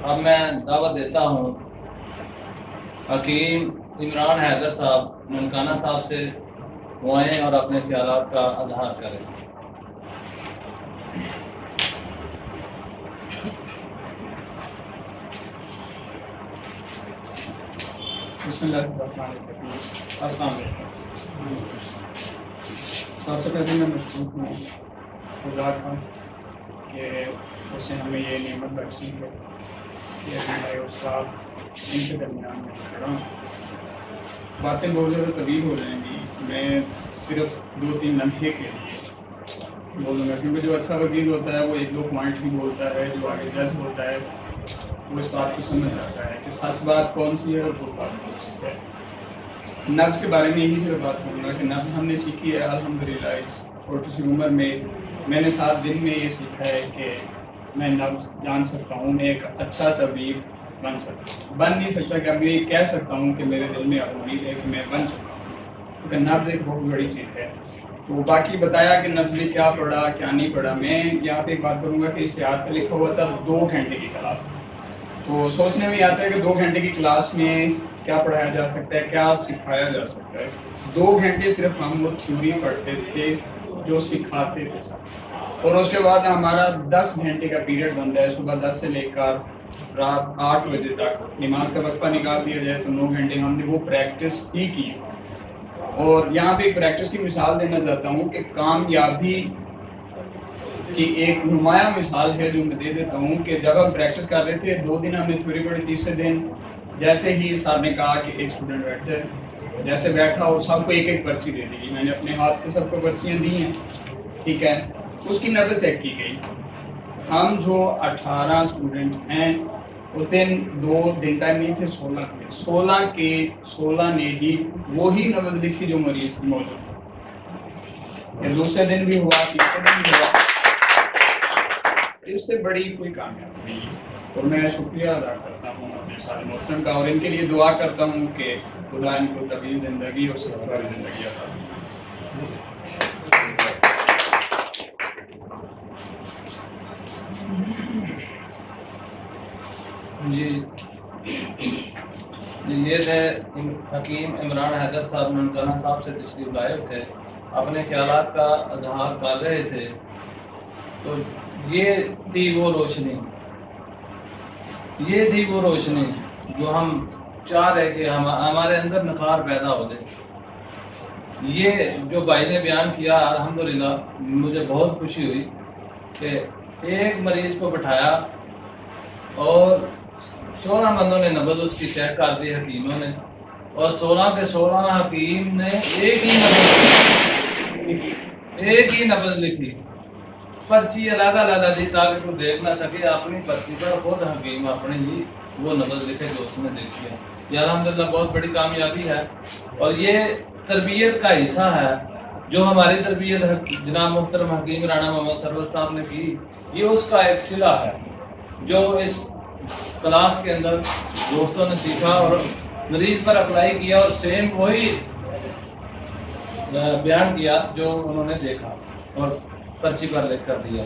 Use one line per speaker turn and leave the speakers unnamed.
اب میں دعوت دیتا ہوں حکیم عمران حیدر صاحب ننکانہ صاحب سے وہ آئیں اور اپنے خیالات کا اظہار کریں۔
بسم اللہ الرحمن الرحیم۔ السلام علیکم۔ سب سے پہلے میں مشکور ہوں خدا کا کہ اس نے ہمیں یہ نعمت بخشی ہے کہ ہمارے استاد ان کے درمیان میں کھڑا ہوں۔ باتیں بہت زیادہ طویل ہو جائیں گی، میں صرف 2-3 لمحے کے لیے بولوں گا، کیونکہ جو اچھا وکیل ہوتا ہے وہ 1-2 پوائنٹ ہی بولتا ہے، جو آگے جج ہوتا ہے وہ اس بات کو سمجھ جاتا ہے کہ سچ بات کون سی ہے اور جھوٹ بات کون سی ہے۔ نفس کے بارے میں یہی صرف بات کروں گا کہ نفس ہم نے سیکھی ہے الحمدللہ اس چھوٹی سی عمر میں نے 7 دن میں یہ سیکھا ہے کہ میں نفس جان سکتا ہوں، میں ایک اچھا طبیب بن سکتا ہوں۔ بن نہیں سکتا کہ اب یہ کہہ سکتا ہوں کہ میرے دل میں امید ہے کہ میں بن سکتا ہوں، کیونکہ نفس ایک بہت بڑی چیز ہے۔ تو باقی بتایا کہ نفس نے کیا پڑھا کیا نہیں پڑھا، میں یہاں پہ ایک بات کروں گا کہ اشتہار پہ لکھا ہوا تھا 2 گھنٹے کی کلاس، تو سوچنے میں آتا ہے کہ 2 گھنٹے کی کلاس میں کیا پڑھایا جا سکتا ہے، کیا سکھایا جا سکتا ہے۔ 2 گھنٹے صرف ہم وہ تھیوری پڑھتے تھے جو سکھاتے تھے سب، اور اس کے بعد ہمارا 10 گھنٹے کا پیریڈ بنتا ہے، صبح 10 سے لے کر رات 8 بجے تک۔ نماز کا وقفہ نکال دیا جائے تو 9 گھنٹے ہم نے وہ پریکٹس ہی کی۔ اور یہاں پہ ایک پریکٹس کی مثال دینا چاہتا ہوں کہ کامیابی کی ایک نمایاں مثال ہے جو میں دے دیتا ہوں کہ جب ہم پریکٹس کر رہے تھے 2 دن ہم نے تھیوری پڑھی، تیسرے دن جیسے ہی سر نے کہا کہ ایک اسٹوڈنٹ بیٹھ جائے، جیسے بیٹھا اور سب کو ایک پرچی دے دی، میں نے اپنے ہاتھ سے سب کو پرچیاں دی ہیں، ٹھیک ہے۔ اس کی نظر چیک کی گئی، ہم جو 18 اسٹوڈنٹ ہیں اس دن 2 دن ٹائم نہیں تھے، 16 تھے، 16 کے 16 نے ہی وہی نظر لکھی جو مریض کی موجود تھی۔ دوسرے دن بھی ہوا، تیسرے دن بھی ہوا، اس سے بڑی کوئی کامیابی نہیں ہے۔ اور میں شکریہ ادا کرتا ہوں اپنے سارے محترم کا، اور ان کے لیے دعا کرتا ہوں کہ خدا ان کو طویل زندگی اور صحت والی زندگی عطا
یہ تھے حکیم عمران حیدر صاحب ننکانہ صاحب سے تشریف لائے تھے، اپنے خیالات کا اظہار کر رہے تھے۔ تو یہ تھی وہ روشنی جو ہم چاہ رہے کہ ہمارے اندر نخار پیدا ہو جائے۔ یہ جو بھائی نے بیان کیا الحمدللہ مجھے بہت خوشی ہوئی کہ ایک مریض کو بٹھایا اور 16 بندوں نے نبض اس کی چیک کر دی حکیموں نے، اور 16 کے 16 حکیم نے ایک ہی نبض لکھی، پرچی علیحدہ دی تاکہ کوئی دیکھ نہ سکے، اپنی پرچی پر خود حکیم اپنی ہی وہ نبض لکھے جو اس نے دیکھی ہے۔ یہ الحمدللہ بہت بڑی کامیابی ہے، اور یہ تربیت کا حصہ ہے جو ہماری تربیت جناب محترم حکیم رانا محمد سرور صاحب نے کی۔ یہ اس کا ایک صلہ ہے جو اس کلاس کے اندر دوستوں نے سیکھا اور مریض پر اپلائی کیا، اور سیم وہی بیان کیا جو انہوں نے دیکھا اور پرچی پر لکھ کر دیا۔